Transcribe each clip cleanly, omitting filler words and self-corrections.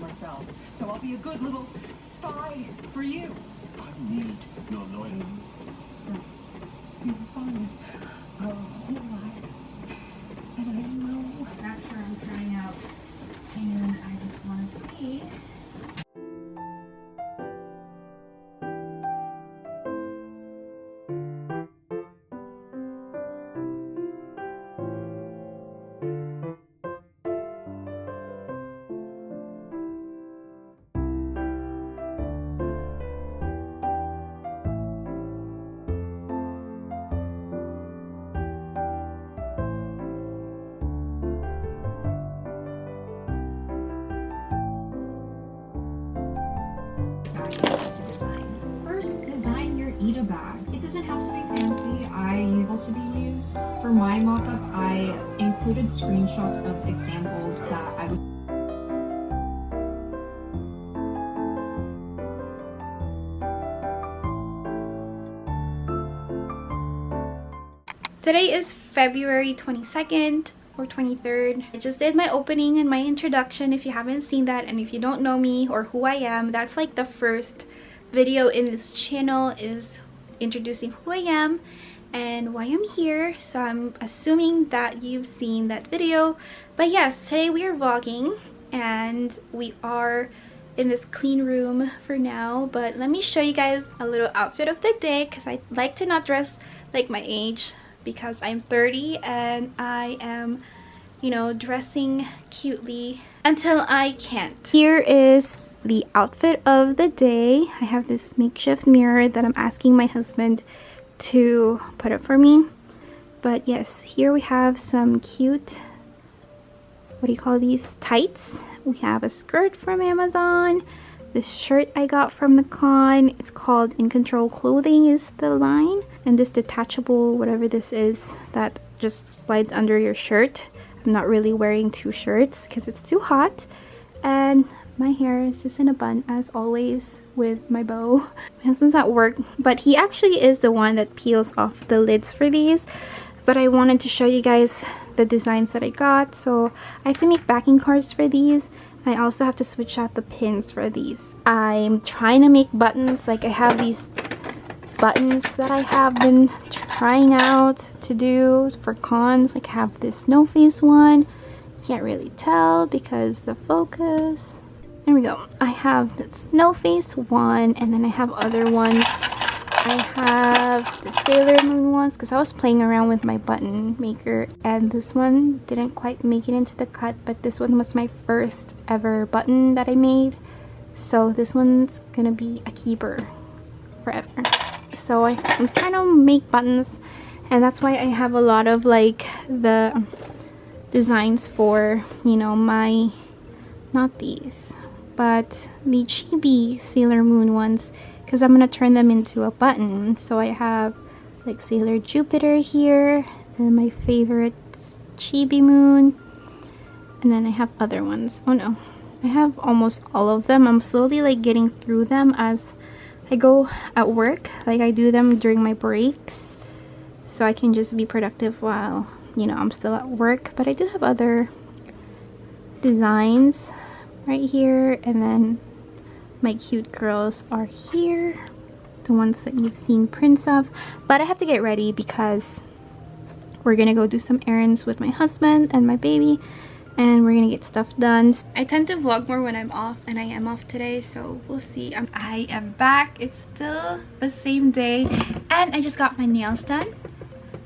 on myself. So I'll be a good little spy for you. I need your loyalty. You're fine. Our whole life. And I know. After I'm trying out, and I just want to see. First, design your Eda bag. It doesn't have to be fancy. I use it to be used. For my mock-up, I included screenshots of examples that I would. Today is February 22nd or 23rd. I just did my opening and my introduction if you haven't seen that, and if you don't know me or who I am, that's like the first video in this channel, is introducing who I am and why I'm here. So I'm assuming that you've seen that video. But yes, today we are vlogging and we are in this clean room for now. But let me show you guys a little outfit of the day, because I like to not dress like my age, because I'm 30 and I am, you know, dressing cutely until I can't. Here is the outfit of the day. I have this makeshift mirror that I'm asking my husband to put up for me. But yes, here we have some cute, what do you call these, tights. We have a skirt from Amazon. This shirt I got from the con. It's called In Control Clothing is the line. And this detachable, whatever this is, that just slides under your shirt. I'm not really wearing two shirts because it's too hot. And my hair is just in a bun as always with my bow. My husband's at work, but he actually is the one that peels off the lids for these. But I wanted to show you guys the designs that I got. So I have to make backing cards for these. I also have to switch out the pins for these. I'm trying to make buttons. Like, I have these buttons that I have been trying out to do for cons. Like, I have this no face one. Can't really tell because the focus. There we go. I have this no face one, and then I have other ones. I have the Sailor Moon ones because I was playing around with my button maker, and this one didn't quite make it into the cut, but this one was my first ever button that I made. So this one's gonna be a keeper forever. So I'm trying to make buttons, and that's why I have a lot of like the designs for, you know, my, not these, but the chibi Sailor Moon ones, because I'm gonna turn them into a button. So I have like Sailor Jupiter here, and my favorite Chibi Moon, and then I have other ones. Oh no, I have almost all of them. I'm slowly like getting through them as I go at work. Like, I do them during my breaks so I can just be productive while, you know, I'm still at work. But I do have other designs right here, and then my cute girls are here, the ones that you've seen prints of. But I have to get ready because we're gonna go do some errands with my husband and my baby, and we're gonna get stuff done. I tend to vlog more when I'm off, and I am off today, so we'll see. I am back. It's still the same day, and I just got my nails done.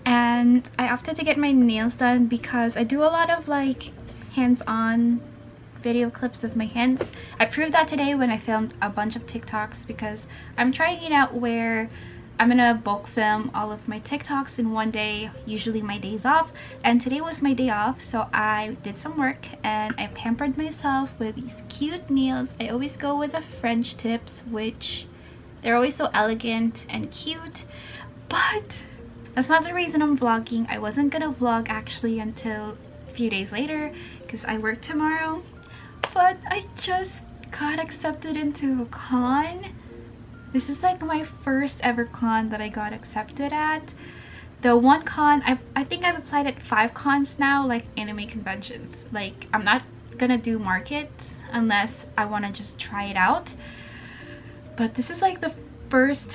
And I opted to get my nails done because I do a lot of like hands-on video clips of my hands. I proved that today when I filmed a bunch of TikToks, because I'm trying it out where I'm gonna bulk film all of my TikToks in one day, usually my days off, and today was my day off. So I did some work and I pampered myself with these cute nails. I always go with the French tips, which they're always so elegant and cute, but that's not the reason I'm vlogging. I wasn't gonna vlog actually until a few days later because I work tomorrow, but I just got accepted into a con. This is like my first ever con that I got accepted at. The one con, I think I've applied at 5 cons now, like anime conventions. Like, I'm not gonna do markets unless I want to just try it out. But this is like the first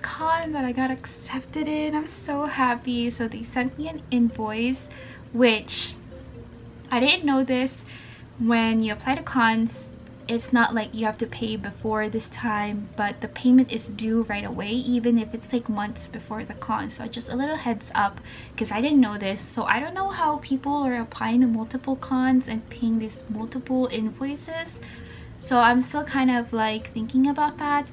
con that I got accepted in. I'm so happy. So they sent me an invoice, which I didn't know this. When you apply to cons, it's not like you have to pay before this time, but the payment is due right away, even if it's like months before the con. So just a little heads up, because I didn't know this. So I don't know how people are applying to multiple cons and paying these multiple invoices. So I'm still kind of like thinking about that.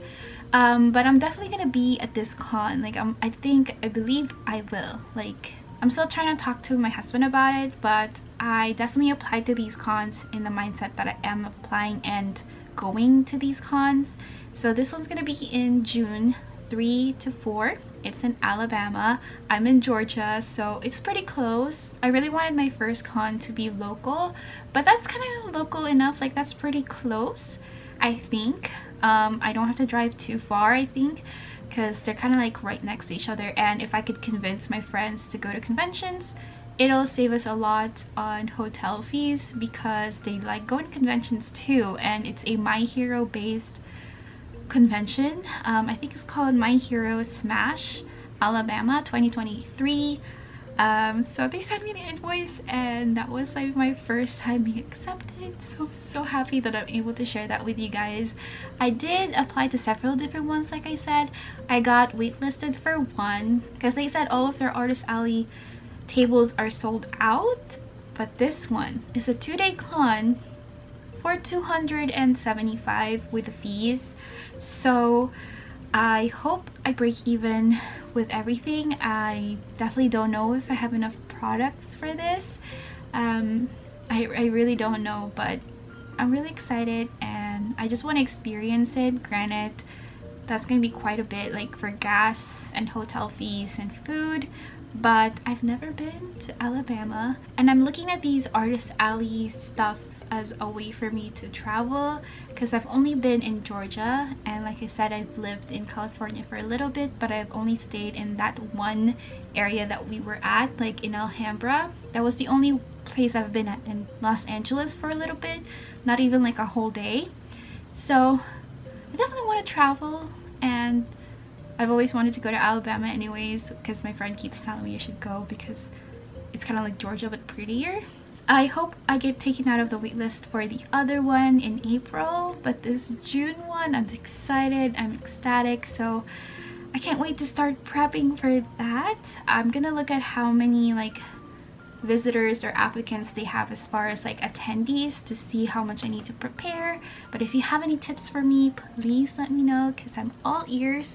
But I'm definitely gonna be at this con. Like I believe I will. Like I'm still trying to talk to my husband about it, but I definitely applied to these cons in the mindset that I am applying and going to these cons. So this one's gonna be in June 3 to 4. It's in Alabama. I'm in Georgia, so it's pretty close. I really wanted my first con to be local, but that's kind of local enough. Like that's pretty close, I think. I don't have to drive too far, I think, because they're kind of like right next to each other. And if I could convince my friends to go to conventions, it'll save us a lot on hotel fees, because they like going to conventions too. And it's a My Hero based convention. I think it's called My Hero Smash Alabama 2023. So they sent me the invoice, and that was like my first time being accepted. So happy that I'm able to share that with you guys. I did apply to several different ones. Like I said, I got waitlisted for one because they said all of their Artist Alley tables are sold out, but this one is a 2-day con for $275 with the fees. So I hope I break even with everything. I definitely don't know if I have enough products for this. I really don't know, but I'm really excited and I just want to experience it. Granted, that's gonna be quite a bit, like for gas and hotel fees and food, but I've never been to Alabama, and I'm looking at these Artist Alley stuff as a way for me to travel, because I've only been in Georgia, and like I said, I've lived in California for a little bit, but I've only stayed in that one area that we were at, like in Alhambra. That was the only place I've been at in Los Angeles for a little bit, not even like a whole day. So I definitely want to travel, and I've always wanted to go to Alabama anyways, because my friend keeps telling me I should go because it's kind of like Georgia but prettier. I hope I get taken out of the waitlist for the other one in April, but this June one, I'm excited, I'm ecstatic, so I can't wait to start prepping for that. I'm gonna look at how many like visitors or applicants they have as far as like attendees to see how much I need to prepare. But if you have any tips for me, please let me know, because I'm all ears.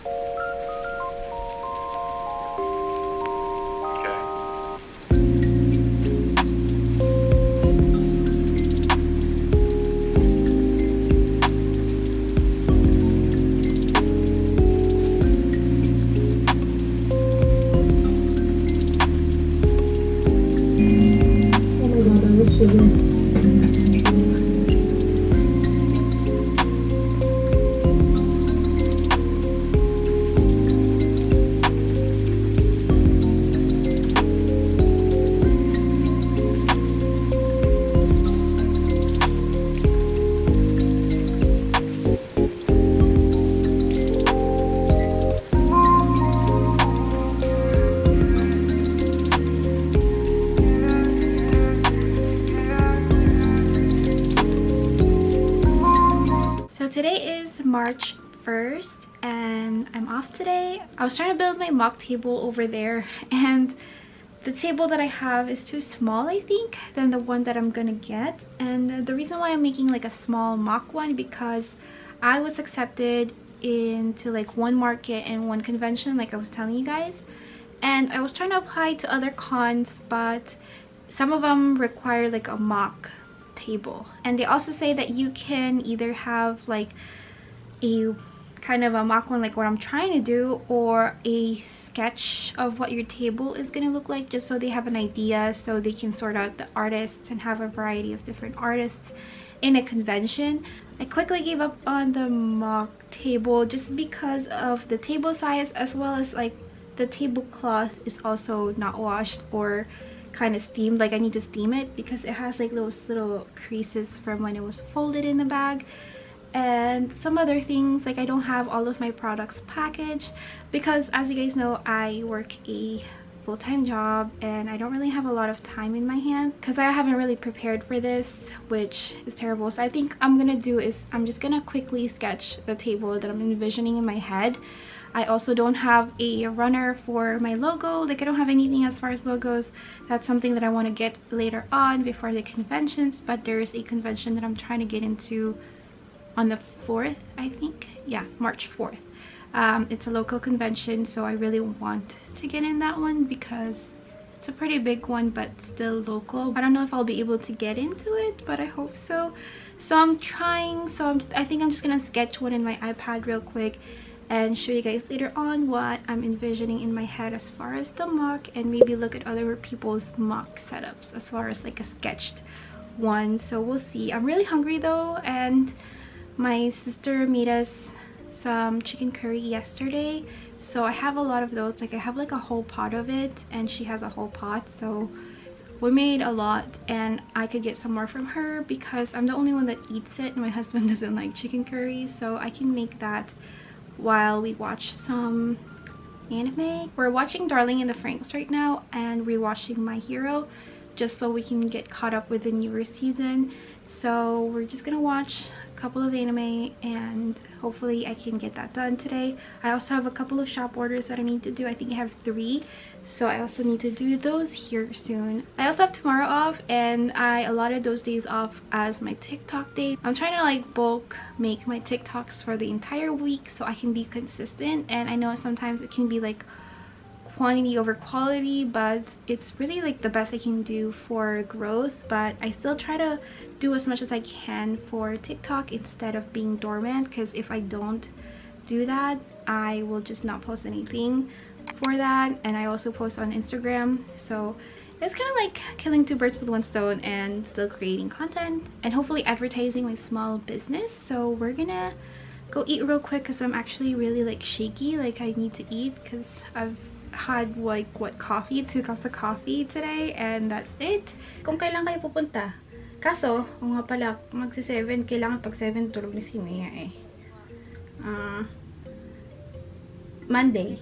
Today is March 1st and I'm off today. I was trying to build my mock table over there, and the table that I have is too small, I think, than the one that I'm gonna get. And the reason why I'm making like a small mock one, because I was accepted into like one market and one convention, like I was telling you guys, and I was trying to apply to other cons, but some of them require like a mock table. And they also say that you can either have like a kind of a mock one like what I'm trying to do, or a sketch of what your table is going to look like, just so they have an idea, so they can sort out the artists and have a variety of different artists in a convention. I quickly gave up on the mock table just because of the table size, as well as like the tablecloth is also not washed or kind of steamed. Like I need to steam it because it has like those little creases from when it was folded in the bag. And some other things, like I don't have all of my products packaged because, as you guys know, I work a full-time job and I don't really have a lot of time in my hands because I haven't really prepared for this, which is terrible. So I think I'm gonna do is I'm just gonna quickly sketch the table that I'm envisioning in my head. I also don't have a runner for my logo. Like I don't have anything as far as logos. That's something that I want to get later on before the conventions, but there's a convention that I'm trying to get into on the 4th, I think. Yeah, March 4th. It's a local convention, so I really want to get in that one because it's a pretty big one but still local. I don't know if I'll be able to get into it, but I hope so. So I'm trying. I think I'm just gonna sketch one in my iPad real quick and show you guys later on what I'm envisioning in my head as far as the mock, and maybe look at other people's mock setups as far as like a sketched one. So we'll see. I'm really hungry though, and my sister made us some chicken curry yesterday, so I have a lot of those. Like I have like a whole pot of it and she has a whole pot, so we made a lot and I could get some more from her because I'm the only one that eats it and my husband doesn't like chicken curry, so I can make that while we watch some anime. We're watching Darling in the Franxx right now and rewatching My Hero just so we can get caught up with the newer season. So we're just gonna watch a couple of anime and hopefully I can get that done today. I also have a couple of shop orders that I need to do. I think I have 3, so I also need to do those here soon. I also have tomorrow off and I allotted those days off as my TikTok day. I'm trying to like bulk make my TikToks for the entire week so I can be consistent, and I know sometimes it can be like quantity over quality, but it's really like the best I can do for growth. But I still try to do as much as I can for TikTok instead of being dormant, because if I don't do that I will just not post anything for that. And I also post on Instagram, so it's kind of like killing 2 birds with 1 stone and still creating content and hopefully advertising my small business. So we're gonna go eat real quick because I'm actually really like shaky, like I need to eat because I've had like coffee, 2 cups of coffee today, and that's it. Kung kailan kayo pupunta? Kaso, o nga pala, magsi-7, kailangan pag 7 tulog na si Mia eh. Monday.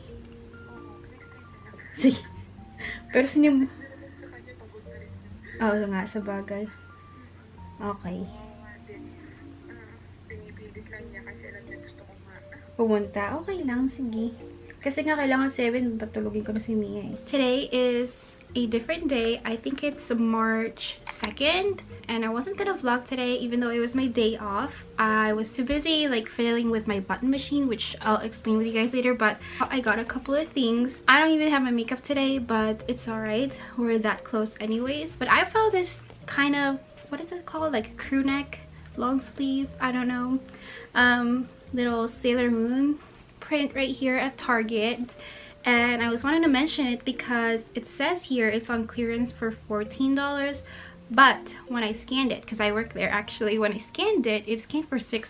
Sige. Pero sino... Oo nga, sa bagay. Okay. Pinipilit lang niya kasi alam niya gusto ko nga. Pumunta? Okay lang, sige. Kasi nga kailangan 7, patulogin ko na si Mia eh. Today is a different day. I think it's March 2nd. And I wasn't gonna vlog today even though it was my day off. I was too busy like fiddling with my button machine, which I'll explain with you guys later. But I got a couple of things. I don't even have my makeup today, but it's alright. We're that close anyways. But I found this kind of, what is it called? Like crew neck, long sleeve, I don't know. Little Sailor Moon print right here at Target, and I was wanting to mention it because it says here it's on clearance for $14, but when I scanned it, because I work there actually, when I scanned it, it scanned for $6.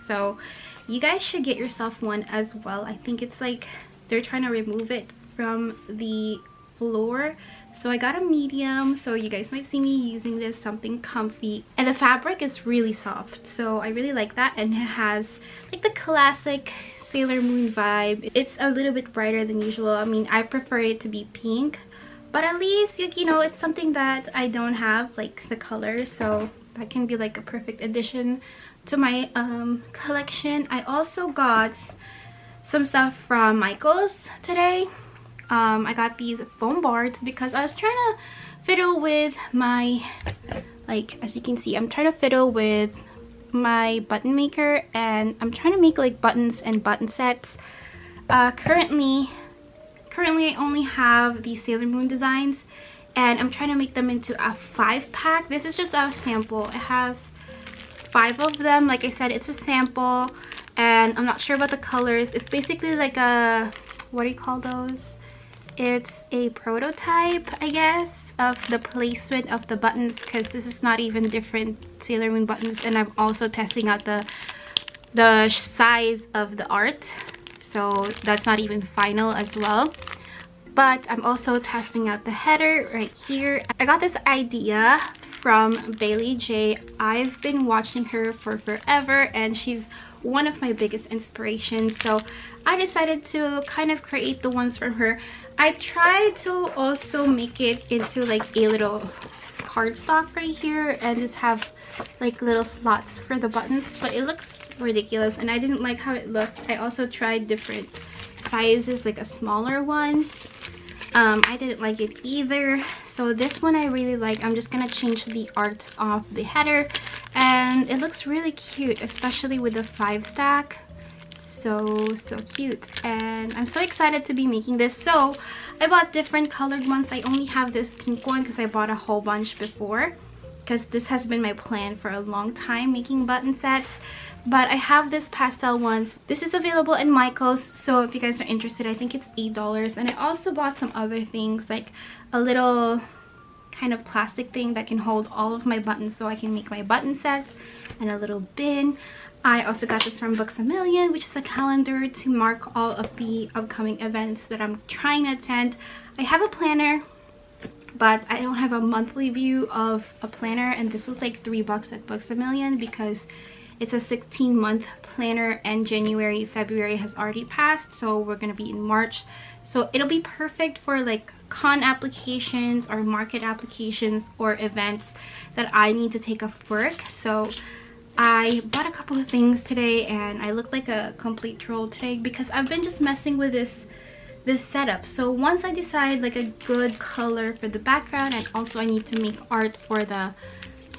So you guys should get yourself one as well. I think it's like they're trying to remove it from the floor. So I got a medium, so you guys might see me using this, something comfy, and the fabric is really soft, so I really like that. And it has like the classic Sailor Moon vibe. It's a little bit brighter than usual. I mean, I prefer it to be pink, but at least, you know, it's something that I don't have, like the colors, so that can be like a perfect addition to my collection. I also got some stuff from Michael's today. I got these foam boards because I was trying to fiddle with my, like, as you can see, I'm trying to fiddle with my button maker, and I'm trying to make like buttons and button sets. Currently I only have these Sailor Moon designs, and I'm trying to make them into a 5-pack. This is just a sample. It has 5 of them. Like I said, it's a sample, and I'm not sure about the colors. It's basically like a, what do you call those? It's a prototype, I guess, of the placement of the buttons, because this is not even different Sailor Moon buttons, and I'm also testing out the size of the art, so that's not even final as well. but I'm also testing out the header right here. I got this idea from Bailey J. I've been watching her for forever and she's one of my biggest inspirations, so I decided to kind of create the ones from her. I tried to also make it into like a little cardstock right here and just have like little slots for the buttons, but it looks ridiculous and I didn't like how it looked. I also tried different sizes, like a smaller one. I didn't like it either, so this one I really like. I'm just gonna change the art of the header and it looks really cute, especially with the 5 stack. So cute, and I'm so excited to be making this. So I bought different colored ones. I only have this pink one because I bought a whole bunch before, because this has been my plan for a long time, making button sets. But I have this pastel ones. This is available in Michael's, so if you guys are interested, I think it's $8. And I also bought some other things, like a little kind of plastic thing that can hold all of my buttons so I can make my button sets, and a little bin. I also got this from Books A Million, which is a calendar to mark all of the upcoming events that I'm trying to attend. I have a planner, but I don't have a monthly view of a planner, and this was like $3 at Books A Million because it's a 16-month planner and February has already passed, so we're gonna be in March. So it'll be perfect for like con applications or market applications or events that I need to take off work. So I bought a couple of things today and I look like a complete troll today because I've been just messing with this setup. So once I decide like a good color for the background, and also I need to make art for the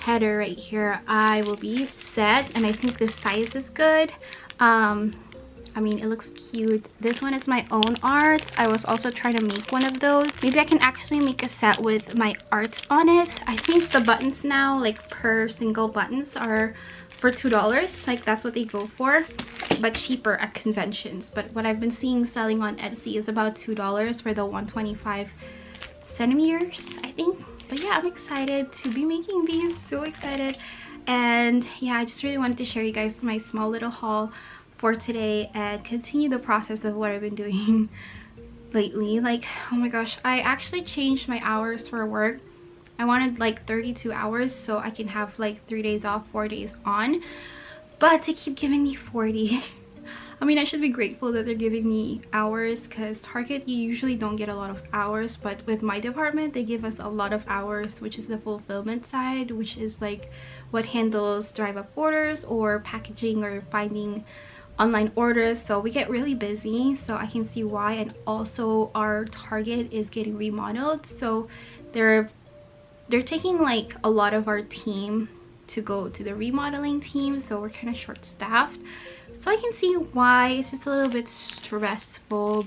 header right here, I will be set. And I think this size is good. I mean, it looks cute. This one is my own art. I was also trying to make one of those. Maybe I can actually make a set with my art on it. I think the buttons now, like per single buttons, are for $2. Like that's what they go for, but cheaper at conventions. But what I've been seeing selling on Etsy is about $2 for the 125 centimeters, I think. But yeah, I'm excited to be making these, so excited. And yeah, I just really wanted to share you guys my small little haul for today and continue the process of what I've been doing lately. Like, oh my gosh, I actually changed my hours for work. I wanted like 32 hours so I can have like 3 days off, 4 days on, but they keep giving me 40. I mean, I should be grateful that they're giving me hours, because Target, you usually don't get a lot of hours, but with my department they give us a lot of hours, which is the fulfillment side, which is like what handles drive up orders or packaging or finding online orders. So we get really busy, so I can see why. And also our Target is getting remodeled, so they're taking like a lot of our team to go to the remodeling team, so we're kind of short-staffed. So I can see why it's just a little bit stressful.